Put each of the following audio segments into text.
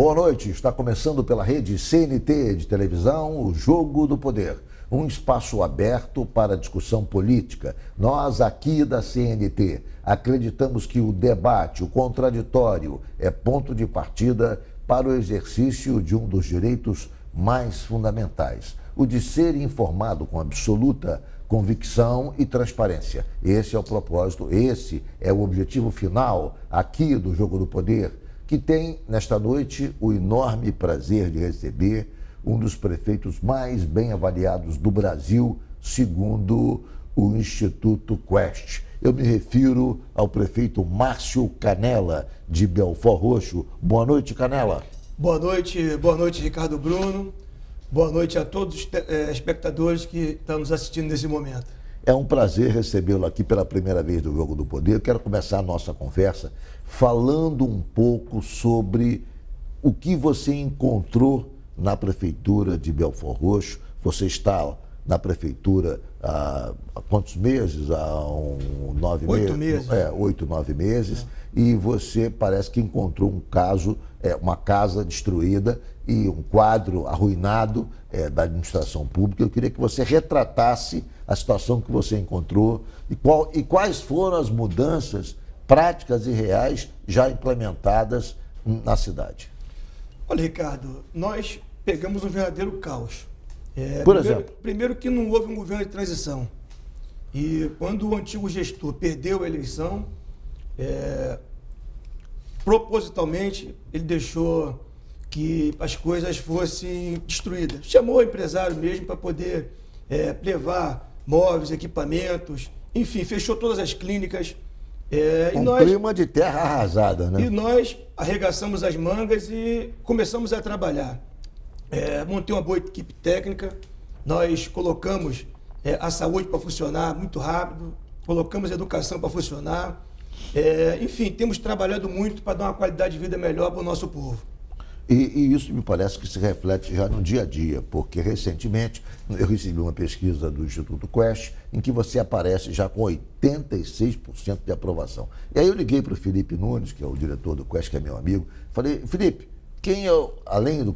Boa noite, está começando pela rede CNT de televisão, o Jogo do Poder. Um espaço aberto para discussão política. Nós aqui da CNT acreditamos que o debate, o contraditório, é ponto de partida para o exercício de um dos direitos mais fundamentais, o de ser informado com absoluta convicção e transparência. Esse é o propósito, esse é o objetivo final aqui do Jogo do Poder, que tem, nesta noite, o enorme prazer de receber um dos prefeitos mais bem avaliados do Brasil, segundo o Instituto Quest. Eu me refiro ao prefeito Márcio Canella, de Belford Roxo. Boa noite, Canella. Boa noite, Ricardo Bruno. Boa noite a todos os espectadores que estão nos assistindo nesse momento. É um prazer recebê-lo aqui pela primeira vez do Jogo do Poder. Eu quero começar a nossa conversa falando um pouco sobre o que você encontrou na Prefeitura de Belford Roxo. Você está na Prefeitura há quantos meses? Há 9 meses? 8 meses. 8, 9 meses. E você parece que encontrou um caso, uma casa destruída e um quadro arruinado da administração pública. Eu queria que você retratasse a situação que você encontrou e quais foram as mudanças práticas e reais já implementadas na cidade. Olha, Ricardo, nós pegamos um verdadeiro caos. Por exemplo? Primeiro que não houve um governo de transição. E quando o antigo gestor perdeu a eleição, propositalmente ele deixou que as coisas fossem destruídas. Chamou o empresário mesmo para poder levar móveis, equipamentos, enfim, fechou todas as clínicas. Clima de terra arrasada, né? E nós arregaçamos as mangas e começamos a trabalhar. Montei uma boa equipe técnica, nós colocamos a saúde para funcionar muito rápido, colocamos a educação para funcionar. Enfim, temos trabalhado muito para dar uma qualidade de vida melhor para o nosso povo. E isso me parece que se reflete já no dia a dia, porque recentemente eu recebi uma pesquisa do Instituto Quest em que você aparece já com 86% de aprovação. E aí eu liguei para o Felipe Nunes, que é o diretor do Quest, que é meu amigo, falei, Felipe, quem é, além do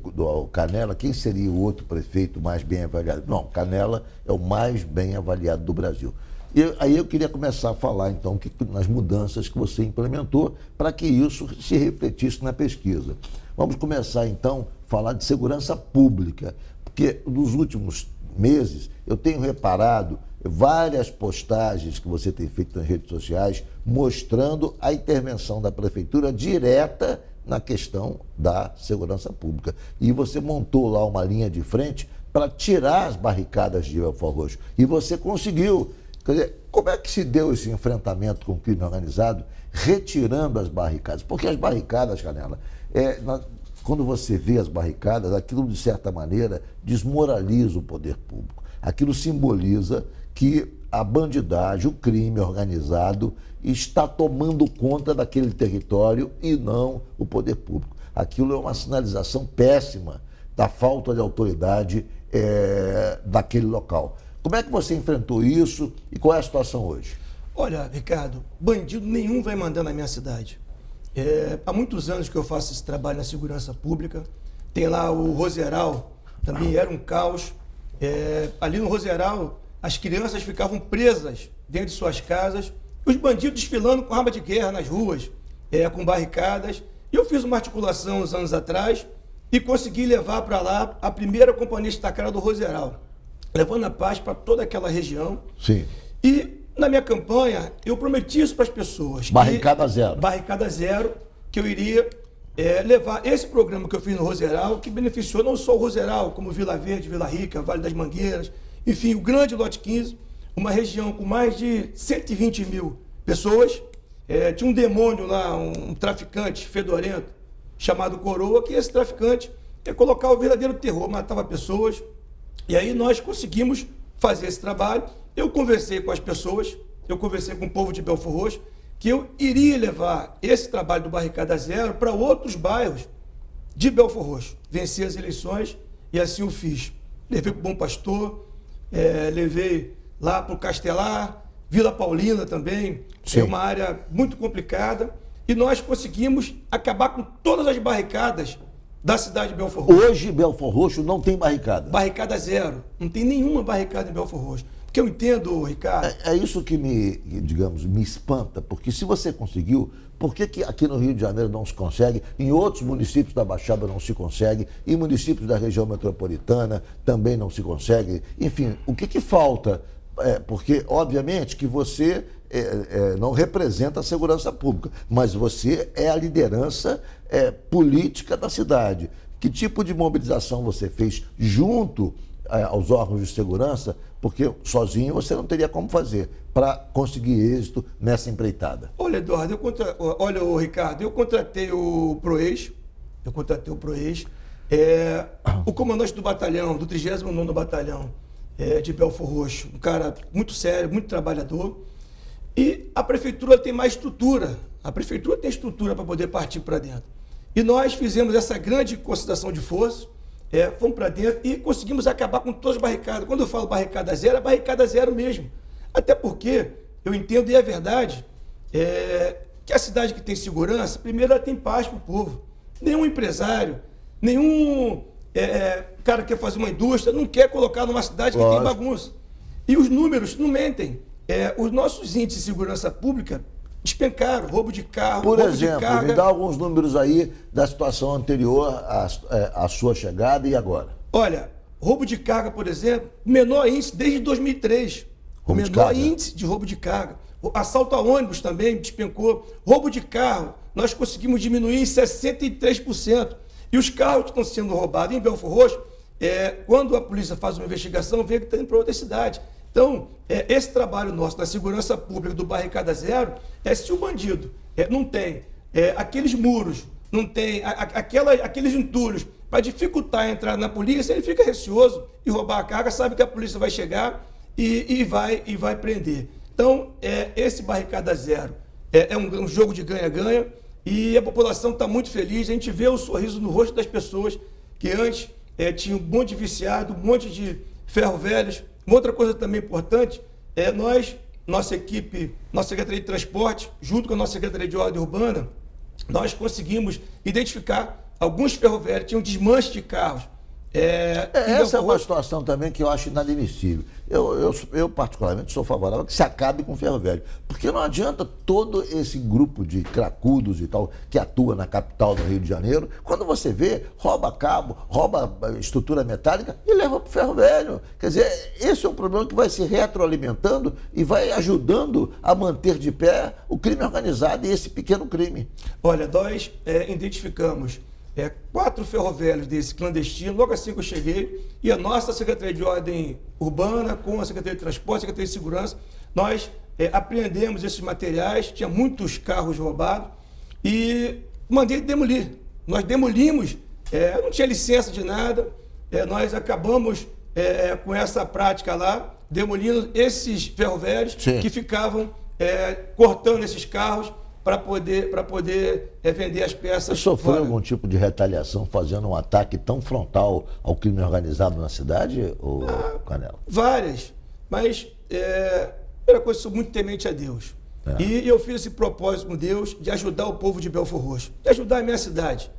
Canella, quem seria o outro prefeito mais bem avaliado? Não, Canella é o mais bem avaliado do Brasil. E aí eu queria começar a falar, então, nas mudanças que você implementou para que isso se refletisse na pesquisa. Vamos começar, então, a falar de segurança pública, porque nos últimos meses eu tenho reparado várias postagens que você tem feito nas redes sociais mostrando a intervenção da Prefeitura direta na questão da segurança pública. E você montou lá uma linha de frente para tirar as barricadas de Belford Roxo. E você conseguiu. Quer dizer, como é que se deu esse enfrentamento com o crime organizado, retirando as barricadas? Porque as barricadas, Canella, quando você vê as barricadas, aquilo, de certa maneira, desmoraliza o poder público. Aquilo simboliza que a bandidagem, o crime organizado, está tomando conta daquele território e não o poder público. Aquilo é uma sinalização péssima da falta de autoridade daquele local. Como é que você enfrentou isso e qual é a situação hoje? Olha, Ricardo, bandido nenhum vai mandar na minha cidade. Há muitos anos que eu faço esse trabalho na segurança pública. Tem lá o Roseral, também era um caos. Ali no Roseral, as crianças ficavam presas dentro de suas casas, os bandidos desfilando com arma de guerra nas ruas, com barricadas. E eu fiz uma articulação uns anos atrás e consegui levar para lá a primeira companhia destacada do Roseral, levando a paz para toda aquela região. Sim. E na minha campanha, eu prometi isso para as pessoas. Barricada zero. Barricada zero, que eu iria levar esse programa que eu fiz no Roseral, que beneficiou não só o Roseral, como Vila Verde, Vila Rica, Vale das Mangueiras, enfim, o grande lote 15, uma região com mais de 120 mil pessoas. Tinha um demônio lá, um traficante fedorento, chamado Coroa, que esse traficante colocava o verdadeiro terror, matava pessoas. E aí nós conseguimos fazer esse trabalho. Eu conversei com as pessoas, eu conversei com o povo de Belford Roxo, que eu iria levar esse trabalho do Barricada Zero para outros bairros de Belford Roxo. Venci as eleições e assim o fiz. Levei para o Bom Pastor, levei lá para o Castelar, Vila Paulina também. Sim. É uma área muito complicada. E nós conseguimos acabar com todas as barricadas da cidade de Belford Roxo. Hoje, Belford Roxo não tem barricada. Barricada zero. Não tem nenhuma barricada em Belford Roxo. Porque eu entendo, Ricardo... É isso que me espanta, porque se você conseguiu, por que aqui no Rio de Janeiro não se consegue, em outros municípios da Baixada não se consegue, em municípios da região metropolitana também não se consegue? Enfim, o que falta? Porque, obviamente, que você não representa a segurança pública, mas você é a liderança política da cidade. Que tipo de mobilização você fez junto aos órgãos de segurança? Porque sozinho você não teria como fazer para conseguir êxito nessa empreitada. Olha, Eduardo, olha, Ricardo, eu contratei o Proex, o comandante do batalhão, do 39º Batalhão de Belford Roxo, um cara muito sério, muito trabalhador, e a prefeitura tem mais estrutura, a prefeitura tem estrutura para poder partir para dentro. E nós fizemos essa grande concentração de forças, fomos para dentro e conseguimos acabar com todas as barricadas. Quando eu falo barricada zero, é barricada zero mesmo. Até porque eu entendo, e é verdade, que a cidade que tem segurança, primeiro ela tem paz para o povo. Nenhum empresário, nenhum cara que quer fazer uma indústria, não quer colocar numa cidade que tem bagunça. E os números não mentem. Os nossos índices de segurança pública despencaram, roubo de carro, por roubo exemplo, de carga. me dá alguns números aí da situação anterior à sua chegada e agora. Olha, roubo de carga, por exemplo, menor índice desde 2003. O menor índice de roubo de carga. Assalto a ônibus também despencou. Roubo de carro, nós conseguimos diminuir em 63%. E os carros que estão sendo roubados em Belford Roxo, quando a polícia faz uma investigação, vê que está indo para outra cidade. Então, esse trabalho nosso da segurança pública do Barricada Zero se o bandido não tem aqueles muros, não tem aqueles entulhos para dificultar a entrada na polícia, ele fica receoso e roubar a carga, sabe que a polícia vai chegar e vai prender. Então, esse Barricada Zero é um jogo de ganha-ganha e a população está muito feliz. A gente vê o sorriso no rosto das pessoas que antes tinham um monte de viciado, um monte de ferro velhos. Uma outra coisa também importante nossa equipe, nossa Secretaria de Transporte, junto com a nossa Secretaria de Ordem Urbana, nós conseguimos identificar alguns ferro velhos, tinham desmanche de carros. Essa é uma situação também que eu acho inadmissível. Eu particularmente sou favorável a que se acabe com o ferro velho. Porque não adianta todo esse grupo de cracudos e tal que atua na capital do Rio de Janeiro, quando você vê, rouba cabo, rouba estrutura metálica e leva para o ferro velho. Quer dizer, esse é um problema que vai se retroalimentando e vai ajudando a manter de pé o crime organizado e esse pequeno crime. Olha, nós identificamos 4 ferrovelhos desse clandestino, logo assim que eu cheguei, e a nossa Secretaria de Ordem Urbana, com a Secretaria de Transporte, Secretaria de Segurança, nós apreendemos esses materiais, tinha muitos carros roubados, e mandei demolir. Nós demolimos, não tinha licença de nada, nós acabamos com essa prática lá, demolindo esses ferrovelhos que ficavam cortando esses carros, para poder vender as peças. Você sofreu algum tipo de retaliação fazendo um ataque tão frontal ao crime organizado na cidade, Canela? Várias, mas primeira coisa, sou muito temente a Deus. E eu fiz esse propósito com Deus de ajudar o povo de Belford Roxo, de ajudar a minha cidade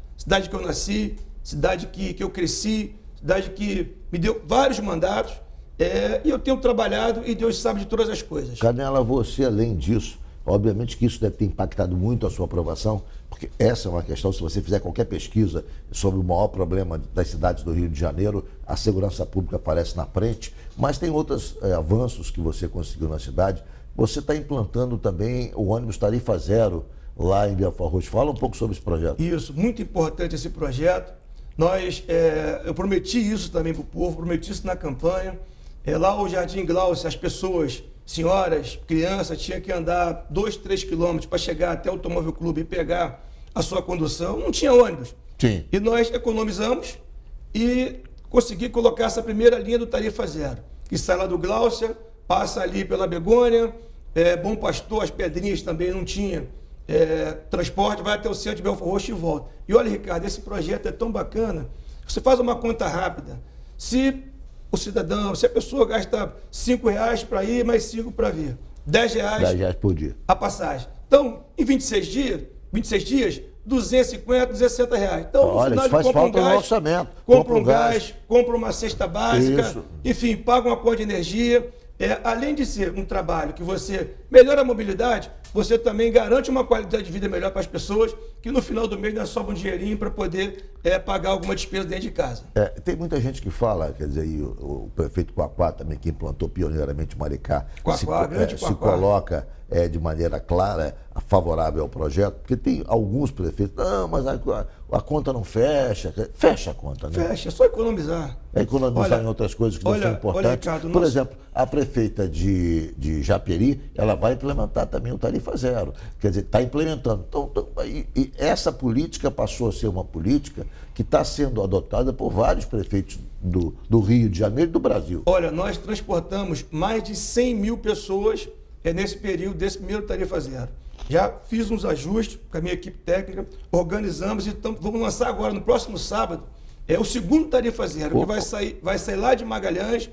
que eu nasci, cidade que eu cresci, cidade que me deu vários mandatos, e eu tenho trabalhado e Deus sabe de todas as coisas. Canela, você além disso, obviamente que isso deve ter impactado muito a sua aprovação, porque essa é uma questão, se você fizer qualquer pesquisa sobre o maior problema das cidades do Rio de Janeiro, a segurança pública aparece na frente, mas tem outros avanços que você conseguiu na cidade. Você está implantando também o ônibus tarifa zero lá em Belford Roxo. Fala um pouco sobre esse projeto. Isso, muito importante esse projeto. Eu prometi isso também para o povo, prometi isso na campanha. Lá o Jardim Glaucia, as pessoas, senhoras, crianças, tinham que andar 2, 3 quilômetros para chegar até o Automóvel Clube e pegar a sua condução. Não tinha ônibus. Sim. E nós economizamos e consegui colocar essa primeira linha do Tarifa Zero, que sai lá do Glaucia, passa ali pela Begônia, Bom Pastor, as Pedrinhas também não tinha transporte, vai até o centro de Belford Roxo e volta. E olha, Ricardo, esse projeto é tão bacana, você faz uma conta rápida. Se a pessoa gasta R$5 para ir, mais 5 para vir, R$10 por dia a passagem. Então, em 26 dias, 250, 260 reais. Então, no Olha, final, isso faz ele compra falta um no gás, orçamento. compra um gás, compra uma cesta básica, Isso. enfim, paga uma conta de energia. Além de ser um trabalho que você melhora a mobilidade, você também garante uma qualidade de vida melhor para as pessoas, que no final do mês ainda sobra um dinheirinho para poder pagar alguma despesa dentro de casa. Tem muita gente que fala, quer dizer, aí o prefeito Quaquá também, que implantou pioneiramente Maricá, se coloca de maneira clara favorável ao projeto, porque tem alguns prefeitos, não, mas a conta não fecha. Fecha a conta, né? Fecha, é só economizar. É economizar em outras coisas que não são importantes. Ricardo, por exemplo, a prefeita de Japeri, ela vai implementar também o Tarifa Zero. Quer dizer, está implementando. Então, e essa política passou a ser uma política que está sendo adotada por vários prefeitos do Rio de Janeiro e do Brasil. Olha, nós transportamos mais de 100 mil pessoas nesse período desse primeiro Tarifa Zero. Já fiz uns ajustes com a minha equipe técnica, organizamos e vamos lançar agora, no próximo sábado, o segundo Tarifa Zero, que vai sair lá de Magalhães,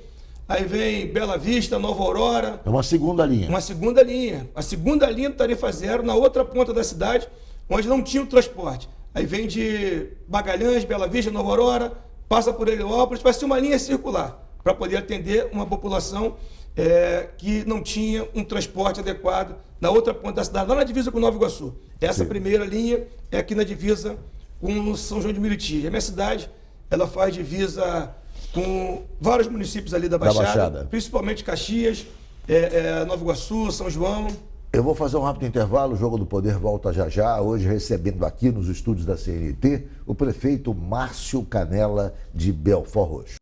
aí vem Bela Vista, Nova Aurora. É uma segunda linha. Uma segunda linha. A segunda linha do Tarifa Zero, na outra ponta da cidade, onde não tinha o transporte. Aí vem de Magalhães, Bela Vista, Nova Aurora, passa por Heliópolis, vai ser uma linha circular, para poder atender uma população que não tinha um transporte adequado na outra ponta da cidade, lá na divisa com Nova Iguaçu. Essa primeira linha é aqui na divisa com São João de Meriti. A minha cidade, ela faz divisa com vários municípios ali da Baixada. Principalmente Caxias, Nova Iguaçu, São João. Eu vou fazer um rápido intervalo, o Jogo do Poder volta já já, hoje recebendo aqui nos estúdios da CNT o prefeito Márcio Canela de Belford Roxo.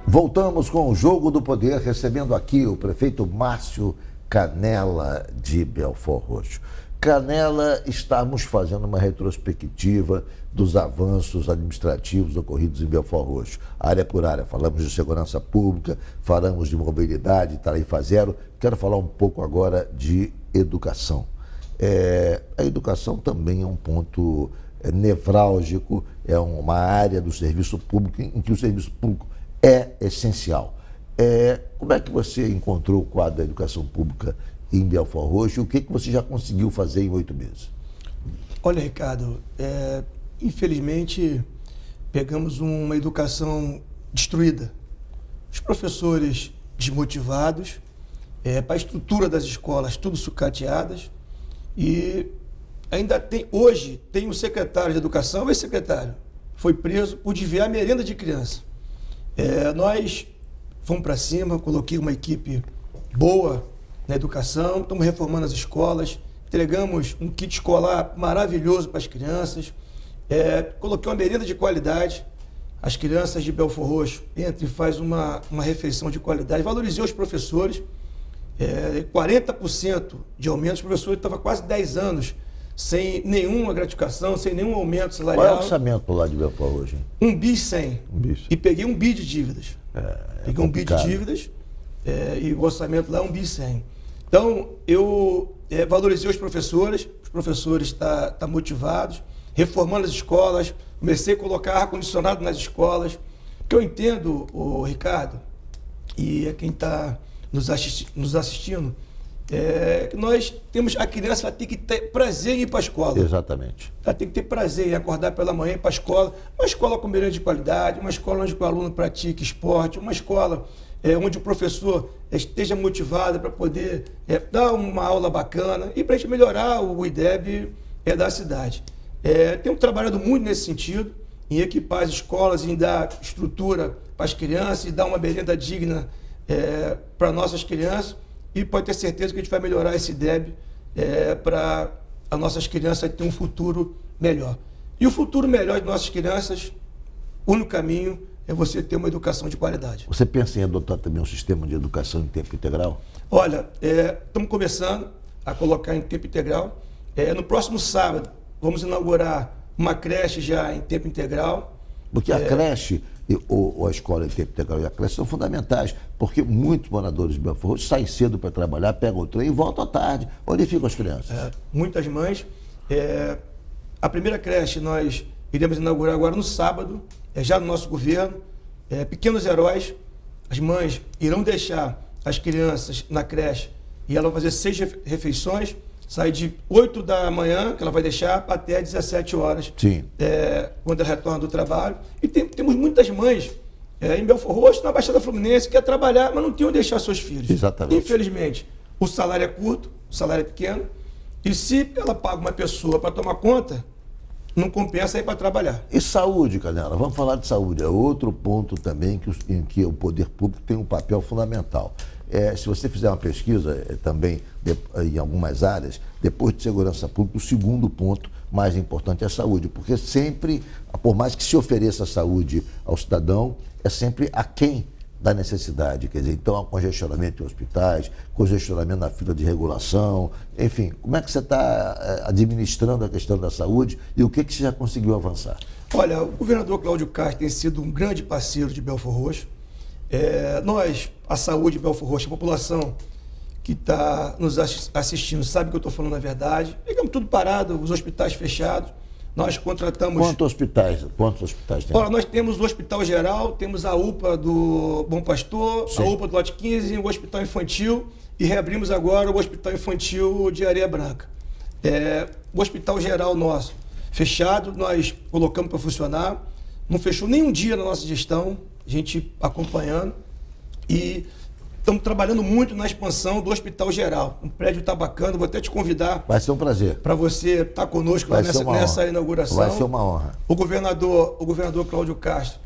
Voltamos com o Jogo do Poder, recebendo aqui o prefeito Márcio Canela de Belford Roxo. Canela, estamos fazendo uma retrospectiva dos avanços administrativos ocorridos em Belford Roxo, área por área. Falamos de segurança pública, falamos de mobilidade, Tarifa Zero. Quero falar um pouco agora de educação. A educação também é um ponto nevrálgico, é uma área do serviço público em que o serviço público é essencial. Como é que você encontrou o quadro da educação pública em Belford Roxo e o que você já conseguiu fazer em 8 meses? Olha, Ricardo, infelizmente pegamos uma educação destruída. Os professores desmotivados, para a estrutura das escolas tudo sucateadas, e ainda hoje tem um secretário de educação, esse secretário foi preso por desviar a merenda de criança. Nós fomos para cima, coloquei uma equipe boa na educação, estamos reformando as escolas, entregamos um kit escolar maravilhoso para as crianças, coloquei uma merenda de qualidade, as crianças de Belford Roxo entram e faz uma refeição de qualidade, valorizei os professores, 40% de aumento, os professores estavam quase 10 anos sem nenhuma gratificação, sem nenhum aumento salarial. Qual é o orçamento lá de Belford Roxo? 1,1 bi. E peguei 1 bi de dívidas. Peguei 1 bi de dívidas e o orçamento lá é 1,1 bi. Então, eu valorizei os professores estão motivados, reformando as escolas, comecei a colocar ar-condicionado nas escolas, porque eu entendo, Ricardo, e quem está nos assistindo, que nós temos, a criança tem que ter prazer em ir para a escola. Exatamente. Ela tem que ter prazer em acordar pela manhã e ir para a escola. Uma escola com merenda de qualidade, uma escola onde o aluno pratique esporte, uma escola onde o professor esteja motivado para poder dar uma aula bacana e para a gente melhorar o IDEB da cidade. Temos trabalhado muito nesse sentido, em equipar as escolas, em dar estrutura para as crianças e dar uma merenda digna para nossas crianças. E pode ter certeza que a gente vai melhorar esse IDEB para as nossas crianças terem um futuro melhor. E o futuro melhor de nossas crianças, o único caminho é você ter uma educação de qualidade. Você pensa em adotar também um sistema de educação em tempo integral? Olha, estamos começando a colocar em tempo integral. No próximo sábado, vamos inaugurar uma creche já em tempo integral. Porque a creche, ou a escola em tempo integral e a creche são fundamentais, porque muitos moradores de Belford Roxo saem cedo para trabalhar, pegam o trem e voltam à tarde. Onde ficam as crianças? Muitas mães. A primeira creche nós iremos inaugurar agora no sábado, já no nosso governo. Pequenos heróis, as mães irão deixar as crianças na creche e ela vai fazer 6 refeições. sai de 8 da manhã, que ela vai deixar, até 17 horas, Sim. Quando ela retorna do trabalho. E temos muitas mães em Belford Roxo, na Baixada Fluminense, que quer trabalhar, mas não tem onde deixar seus filhos. Exatamente. Infelizmente, o salário é curto, o salário é pequeno, e se ela paga uma pessoa para tomar conta, não compensa ir para trabalhar. E saúde, Canela, vamos falar de saúde. É outro ponto também em que o poder público tem um papel fundamental. Se você fizer uma pesquisa também em algumas áreas, depois de segurança pública, o segundo ponto mais importante é a saúde, porque sempre, por mais que se ofereça saúde ao cidadão, é sempre aquém da necessidade. Quer dizer, então há congestionamento em hospitais, congestionamento na fila de regulação, enfim, como é que você está administrando a questão da saúde e o que você já conseguiu avançar? Olha, o governador Cláudio Castro tem sido um grande parceiro de Belford Roxo. A saúde de Belford Roxo, a população que está nos assistindo sabe que eu estou falando a verdade. Pegamos tudo parado, os hospitais fechados. Nós contratamos... Quantos hospitais tem? Olha, nós temos o Hospital Geral, temos a UPA do Bom Pastor, sim, a UPA do Lote 15, o Hospital Infantil e reabrimos agora o Hospital Infantil de Areia Branca. O Hospital Geral nosso, fechado, nós colocamos para funcionar, não fechou nenhum dia na nossa gestão, a gente acompanhando e estamos trabalhando muito na expansão do Hospital Geral. Um prédio está bacana, vou até te convidar. Vai ser um prazer. Para você estar conosco lá nessa inauguração. Vai ser uma honra. O governador Cláudio Castro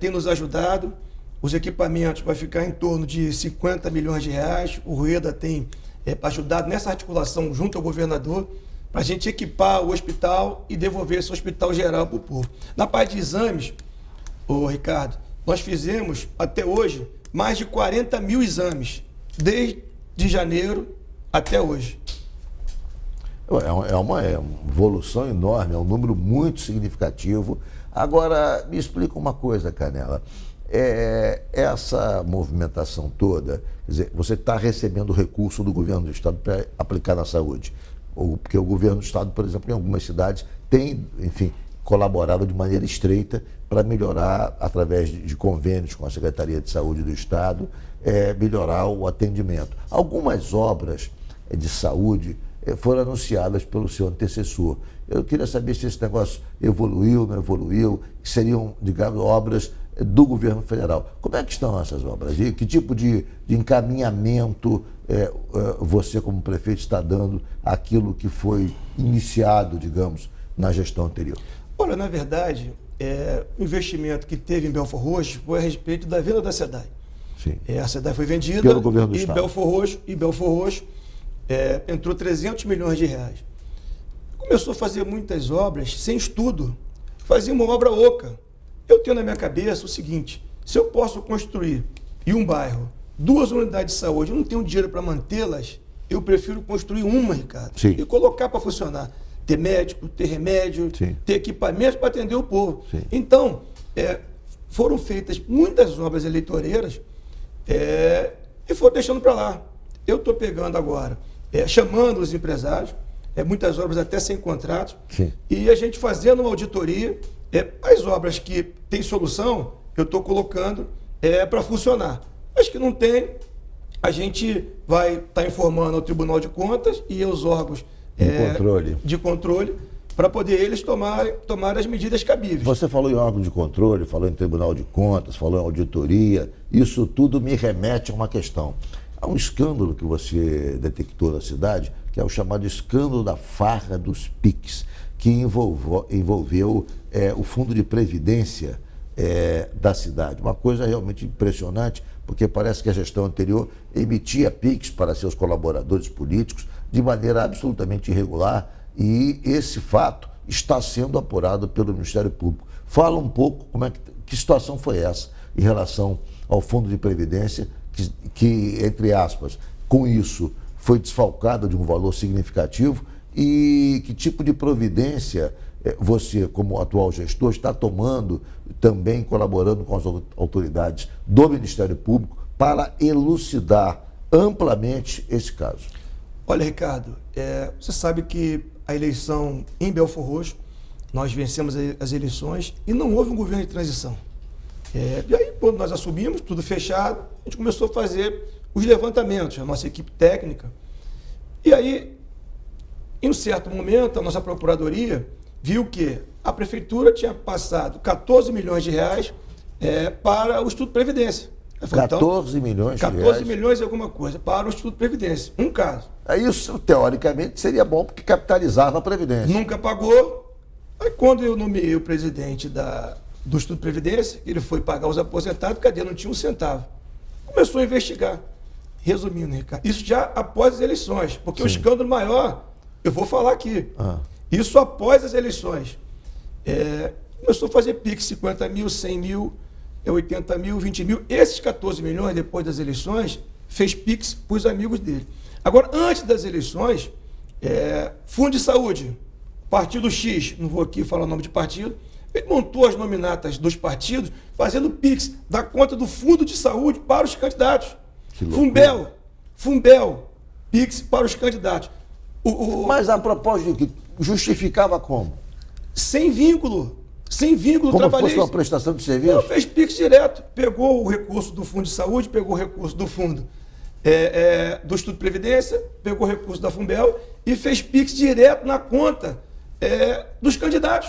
tem nos ajudado. Os equipamentos vai ficar em torno de 50 milhões de reais. O Rueda tem ajudado nessa articulação junto ao governador para a gente equipar o hospital e devolver esse Hospital Geral para o povo. Na parte de exames, Ricardo, nós fizemos até hoje mais de 40 mil exames, desde janeiro até hoje. É uma evolução enorme, é um número muito significativo. Agora, me explica uma coisa, Canela. Essa movimentação toda, quer dizer, você está recebendo recurso do governo do Estado para aplicar na saúde. Porque o governo do Estado, por exemplo, em algumas cidades, tem, enfim, colaborado de maneira estreita para melhorar, através de convênios com a Secretaria de Saúde do Estado, melhorar o atendimento. Algumas obras de saúde foram anunciadas pelo seu antecessor. Eu queria saber se esse negócio evoluiu, não evoluiu, que seriam, digamos, obras do governo federal. Como é que estão essas obras? E que tipo de encaminhamento você, como prefeito, está dando àquilo que foi iniciado, digamos, na gestão anterior? Olha, na verdade, o investimento que teve em Belford Roxo foi a respeito da venda da SEDAI. Sim. A SEDAI foi vendida pelo governo do Estado. Belford Roxo entrou 300 milhões de reais. Começou a fazer muitas obras sem estudo. Fazia uma obra oca. Eu tenho na minha cabeça o seguinte: se eu posso construir em um bairro 2 unidades de saúde e não tenho dinheiro para mantê-las, eu prefiro construir uma, Ricardo, sim, e colocar para funcionar. Ter médico, ter remédio, sim, ter equipamentos para atender o povo. Sim. Então, foram feitas muitas obras eleitoreiras e foram deixando para lá. Eu estou pegando agora, chamando os empresários, muitas obras até sem contratos, sim, e a gente fazendo uma auditoria. As obras que têm solução, eu estou colocando para funcionar. As que não tem, a gente vai estar informando ao Tribunal de Contas e aos órgãos de controle para poder eles tomar as medidas cabíveis. Você falou em órgão de controle, falou em Tribunal de Contas, falou em auditoria. Isso tudo me remete a uma questão. Há um escândalo que você detectou na cidade, que é o chamado escândalo da farra dos PIX, que envolveu o Fundo de Previdência da cidade. Uma coisa realmente impressionante, porque parece que a gestão anterior emitia PIX para seus colaboradores políticos de maneira absolutamente irregular, e esse fato está sendo apurado pelo Ministério Público. Fala um pouco que situação foi essa em relação ao Fundo de Previdência, que entre aspas, com isso foi desfalcado de um valor significativo, e que tipo de providência você, como atual gestor, está tomando, também colaborando com as autoridades do Ministério Público para elucidar amplamente esse caso? Olha, Ricardo, você sabe que a eleição em Belford Roxo, nós vencemos as eleições e não houve um governo de transição. E aí, quando nós assumimos, tudo fechado, a gente começou a fazer os levantamentos, a nossa equipe técnica. E aí, Em um certo momento, a nossa procuradoria viu que a prefeitura tinha passado 14 milhões de reais para o Instituto de Previdência. Falei, 14 milhões de 14 reais. milhões e alguma coisa para o Instituto de Previdência. Um caso. Isso, teoricamente, seria bom porque capitalizava a Previdência. Nunca pagou. Aí, quando eu nomeei o presidente do Instituto de Previdência, ele foi pagar os aposentados, cadê? Não tinha um centavo. Começou a investigar. Resumindo, Ricardo, isso já após as eleições, porque o escândalo maior, eu vou falar aqui, isso após as eleições. Começou a fazer PIX 50 mil, 100 mil, 80 mil, 20 mil. Esses 14 milhões, depois das eleições, fez PIX para os amigos dele. Agora, antes das eleições, Fundo de Saúde, Partido X, não vou aqui falar o nome de partido, ele montou as nominatas dos partidos, fazendo PIX da conta do Fundo de Saúde para os candidatos. Fumbel, PIX para os candidatos. Mas a propósito de que justificava como? Sem vínculo. Sem vínculo Como trabalhista. fosse uma prestação de serviço? Não, fez PIX direto. Pegou o recurso do Fundo de Saúde, pegou o recurso do Fundo do Instituto de Previdência, pegou o recurso da Fumbel e fez PIX direto na conta dos candidatos.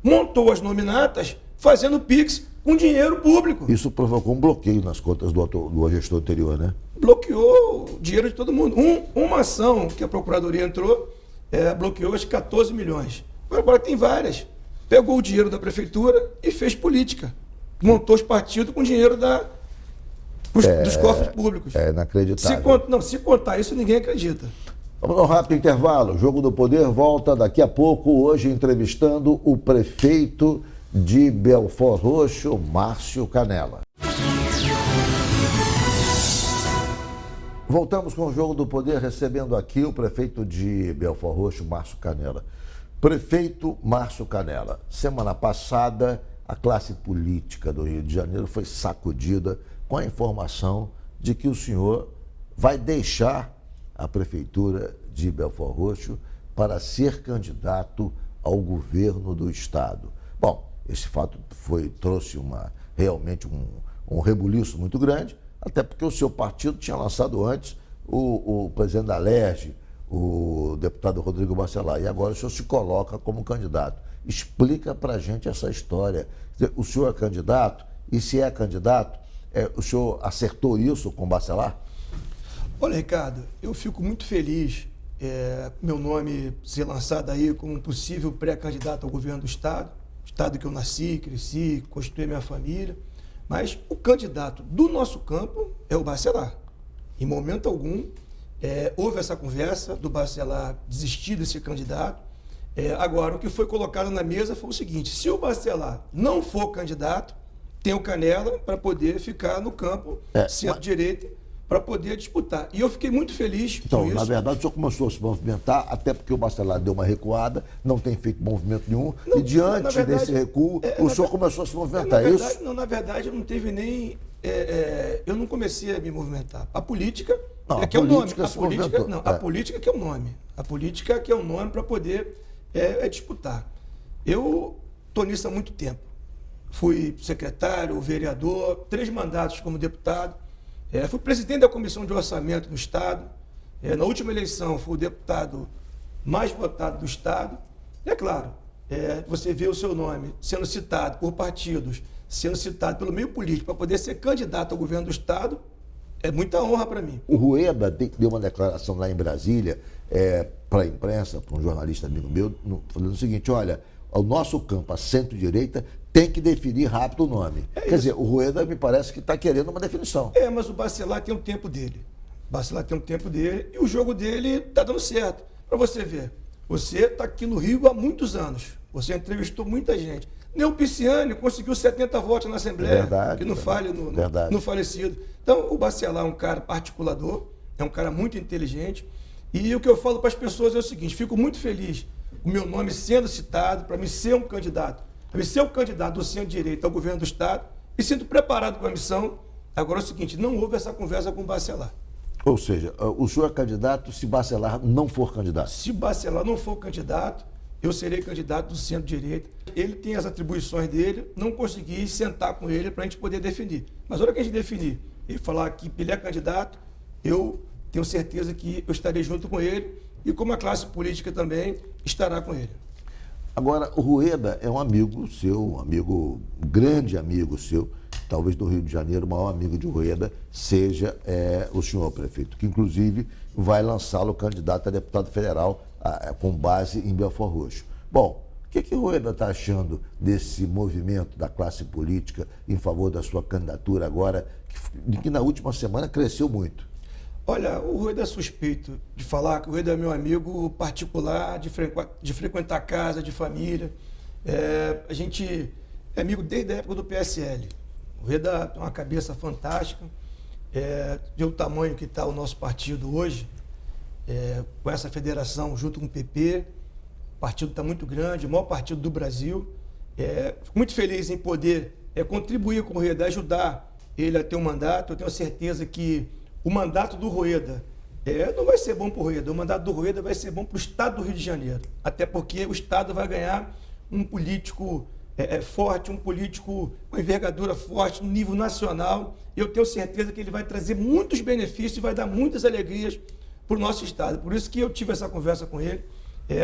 Montou as nominatas fazendo PIX com dinheiro público. Isso provocou um bloqueio nas contas do gestor anterior, né? Bloqueou o dinheiro de todo mundo. Uma ação que a Procuradoria entrou, bloqueou as 14 milhões. Agora tem várias. Pegou o dinheiro da Prefeitura e fez política. Montou os partidos com dinheiro dos cofres públicos. É inacreditável. Se contar isso, ninguém acredita. Vamos a um rápido intervalo. Jogo do Poder volta daqui a pouco, hoje entrevistando o prefeito de Belford Roxo, Márcio Canela. Voltamos com o Jogo do Poder, recebendo aqui o prefeito de Belford Roxo, Márcio Canela. Prefeito Márcio Canela, semana passada a classe política do Rio de Janeiro foi sacudida com a informação de que o senhor vai deixar a prefeitura de Belford Roxo para ser candidato ao governo do estado. Bom, esse fato trouxe realmente um rebuliço muito grande, até porque o seu partido tinha lançado antes o presidente da Alerj, o deputado Rodrigo Bacelar, e agora o senhor se coloca como candidato. Explica para a gente essa história. O senhor é candidato? E se é candidato, o senhor acertou isso com o Bacelar? Olha, Ricardo, eu fico muito feliz meu nome ser lançado aí como um possível pré-candidato ao governo do estado que eu nasci, cresci, construí minha família, mas o candidato do nosso campo é o Bacelar. Em momento algum, houve essa conversa do Bacelar desistir de ser candidato. Agora, o que foi colocado na mesa foi o seguinte: se o Bacelar não for candidato, tem o Canela para poder ficar no campo centro-direita, para poder disputar. E eu fiquei muito feliz com isso. Na verdade, o senhor começou a se movimentar, até porque o Bacelar deu uma recuada, não tem feito movimento nenhum, e diante desse recuo, o senhor começou a se movimentar, é isso? Não, na verdade, não teve nem... eu não comecei a me movimentar. A política que é o nome. A política que é o nome. A política que é o nome para poder disputar. Eu estou nisso há muito tempo. Fui secretário, vereador, 3 mandatos como deputado. Fui presidente da Comissão de Orçamento no Estado. Na última eleição, fui o deputado mais votado do Estado. E é claro, você vê o seu nome sendo citado por partidos, sendo citado pelo meio político para poder ser candidato ao governo do Estado, é muita honra para mim. O Rueda deu uma declaração lá em Brasília para a imprensa, para um jornalista amigo meu, falando o seguinte: olha, o nosso campo, a centro-direita, tem que definir rápido o nome. Quer dizer, o Rueda me parece que está querendo uma definição. Mas o Bacelar tem um tempo dele. E o jogo dele está dando certo. Para você ver, você está aqui no Rio há muitos anos. Você entrevistou muita gente. Neu Pisciani conseguiu 70 votos na Assembleia, que não fale no falecido. Então, o Bacelar é um cara articulador, é um cara muito inteligente. E o que eu falo para as pessoas é o seguinte: fico muito feliz o meu nome sendo citado para me ser um candidato. Para me ser um candidato do centro-direita ao governo do Estado, e sinto preparado para a missão. Agora é o seguinte: não houve essa conversa com o Bacelar. Ou seja, o senhor é candidato se Bacelar não for candidato? Se Bacelar não for candidato, eu serei candidato do centro-direita. Ele tem as atribuições dele, não consegui sentar com ele para a gente poder definir. Mas na hora que a gente definir e falar que ele é candidato, eu tenho certeza que eu estarei junto com ele e como a classe política também estará com ele. Agora, o Rueda é um amigo seu, um grande amigo seu, talvez do Rio de Janeiro, o maior amigo de Rueda seja o senhor prefeito, que inclusive vai lançá-lo candidato a deputado federal com base em Belford Roxo. Bom, o que o Rueda está achando desse movimento da classe política em favor da sua candidatura agora, que na última semana cresceu muito? Olha, o Rueda é suspeito de falar que o Rueda é meu amigo particular, de frequentar casa, de família. A gente é amigo desde a época do PSL. O Rueda tem uma cabeça fantástica, de o tamanho que está o nosso partido hoje, com essa federação junto com o PP. O partido está muito grande, o maior partido do Brasil. Fico muito feliz em poder contribuir com o Rueda, ajudar ele a ter um mandato. Eu tenho certeza que o mandato do Rueda não vai ser bom para o Rueda, o mandato do Rueda vai ser bom para o Estado do Rio de Janeiro. Até porque o Estado vai ganhar um político forte, um político com envergadura forte no nível nacional. Eu tenho certeza que ele vai trazer muitos benefícios e vai dar muitas alegrias para o nosso Estado. Por isso que eu tive essa conversa com ele.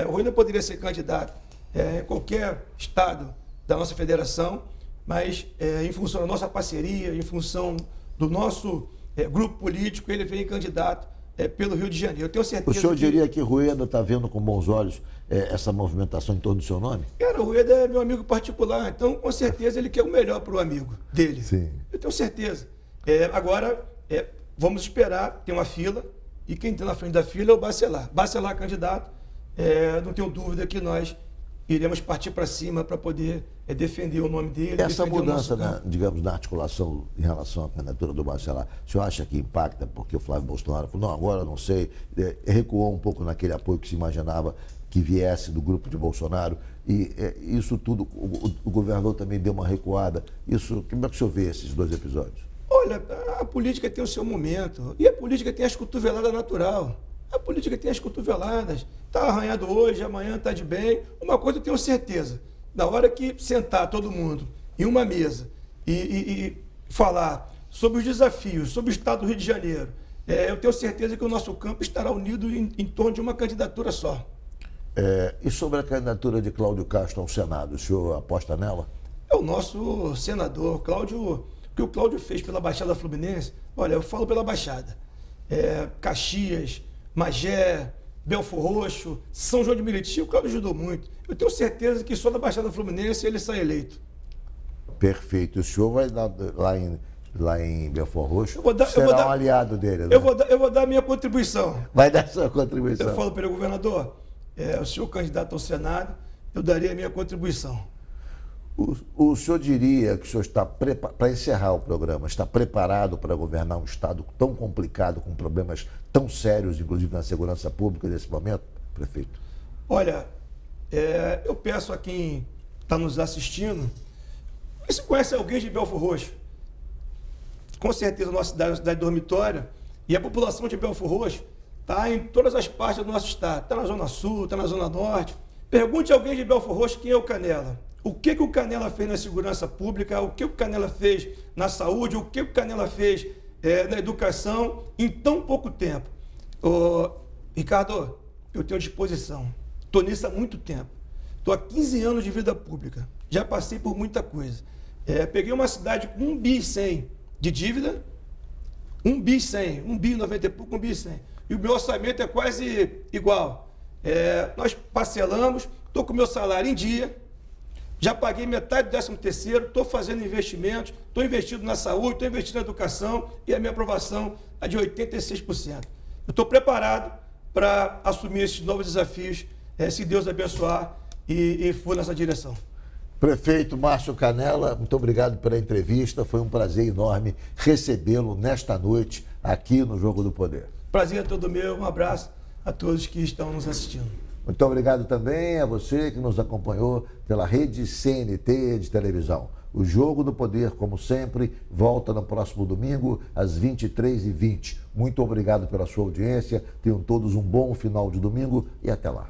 O Rueda poderia ser candidato em qualquer estado da nossa federação, mas em função da nossa parceria, em função do nosso grupo político, ele vem candidato pelo Rio de Janeiro. Eu tenho certeza. O senhor diria que Rueda está vendo com bons olhos essa movimentação em torno do seu nome? Cara, o Rueda é meu amigo particular, então com certeza ele quer o melhor para o amigo dele. Sim. Eu tenho certeza. Agora, vamos esperar, tem uma fila, e quem está na frente da fila é o Bacelar. Bacelar candidato, não tenho dúvida que nós iremos partir para cima para poder defender o nome dele. Essa mudança, digamos, na articulação em relação à candidatura do Bacelar, o senhor acha que impacta porque o Flávio Bolsonaro falou, não, agora eu não sei, recuou um pouco naquele apoio que se imaginava que viesse do grupo de Bolsonaro, e isso tudo, o governador também deu uma recuada. Como é que o senhor vê esses dois episódios? Olha, a política tem o seu momento, e a política tem as cotoveladas natural. A política tem as cotoveladas. Está arranhado hoje, amanhã está de bem. Uma coisa eu tenho certeza, na hora que sentar todo mundo em uma mesa e falar sobre os desafios, sobre o Estado do Rio de Janeiro, eu tenho certeza que o nosso campo estará unido em torno de uma candidatura só. E sobre a candidatura de Cláudio Castro ao Senado, o senhor aposta nela? É o nosso senador, Cláudio, o que o Cláudio fez pela Baixada Fluminense. Olha, eu falo pela Baixada. Caxias, Magé, Belford Roxo, São João de Meriti, o Cláudio ajudou muito. Eu tenho certeza que só da Baixada Fluminense ele sai eleito. Perfeito. O senhor vai dar lá em Belford Roxo? Será um aliado dele, né? Eu vou dar a minha contribuição. Vai dar sua contribuição. Eu falo para o governador, o senhor candidato ao Senado, eu daria a minha contribuição. O senhor diria que o senhor está, para encerrar o programa, está preparado para governar um Estado tão complicado, com problemas tão sérios, inclusive na segurança pública nesse momento, prefeito? Olha, eu peço a quem está nos assistindo, se conhece alguém de Belford Roxo, com certeza a nossa cidade é uma cidade dormitória, e a população de Belford Roxo está em todas as partes do nosso estado, está na Zona Sul, está na Zona Norte. Pergunte a alguém de Belford Roxo quem é o Canela. O que o Canela fez na segurança pública, o que o Canela fez na saúde, o que o Canela fez na educação em tão pouco tempo. Ricardo, eu tenho disposição. Estou nisso há muito tempo. Estou há 15 anos de vida pública. Já passei por muita coisa. Peguei uma cidade com 1,1 bi de dívida, 1,1 bi, 1 bi 90 e pouco, 1,1 bi. E o meu orçamento é quase igual. Nós parcelamos, estou com o meu salário em dia, já paguei metade do 13º, estou fazendo investimentos, estou investindo na saúde, estou investindo na educação e a minha aprovação é de 86%. Eu estou preparado para assumir esses novos desafios, se Deus abençoar e for nessa direção. Prefeito Márcio Canela, muito obrigado pela entrevista, foi um prazer enorme recebê-lo nesta noite aqui no Jogo do Poder. Prazer é todo meu, um abraço a todos que estão nos assistindo. Muito obrigado também a você que nos acompanhou pela rede CNT de televisão. O Jogo do Poder, como sempre, volta no próximo domingo, às 23h20. Muito obrigado pela sua audiência. Tenham todos um bom final de domingo e até lá.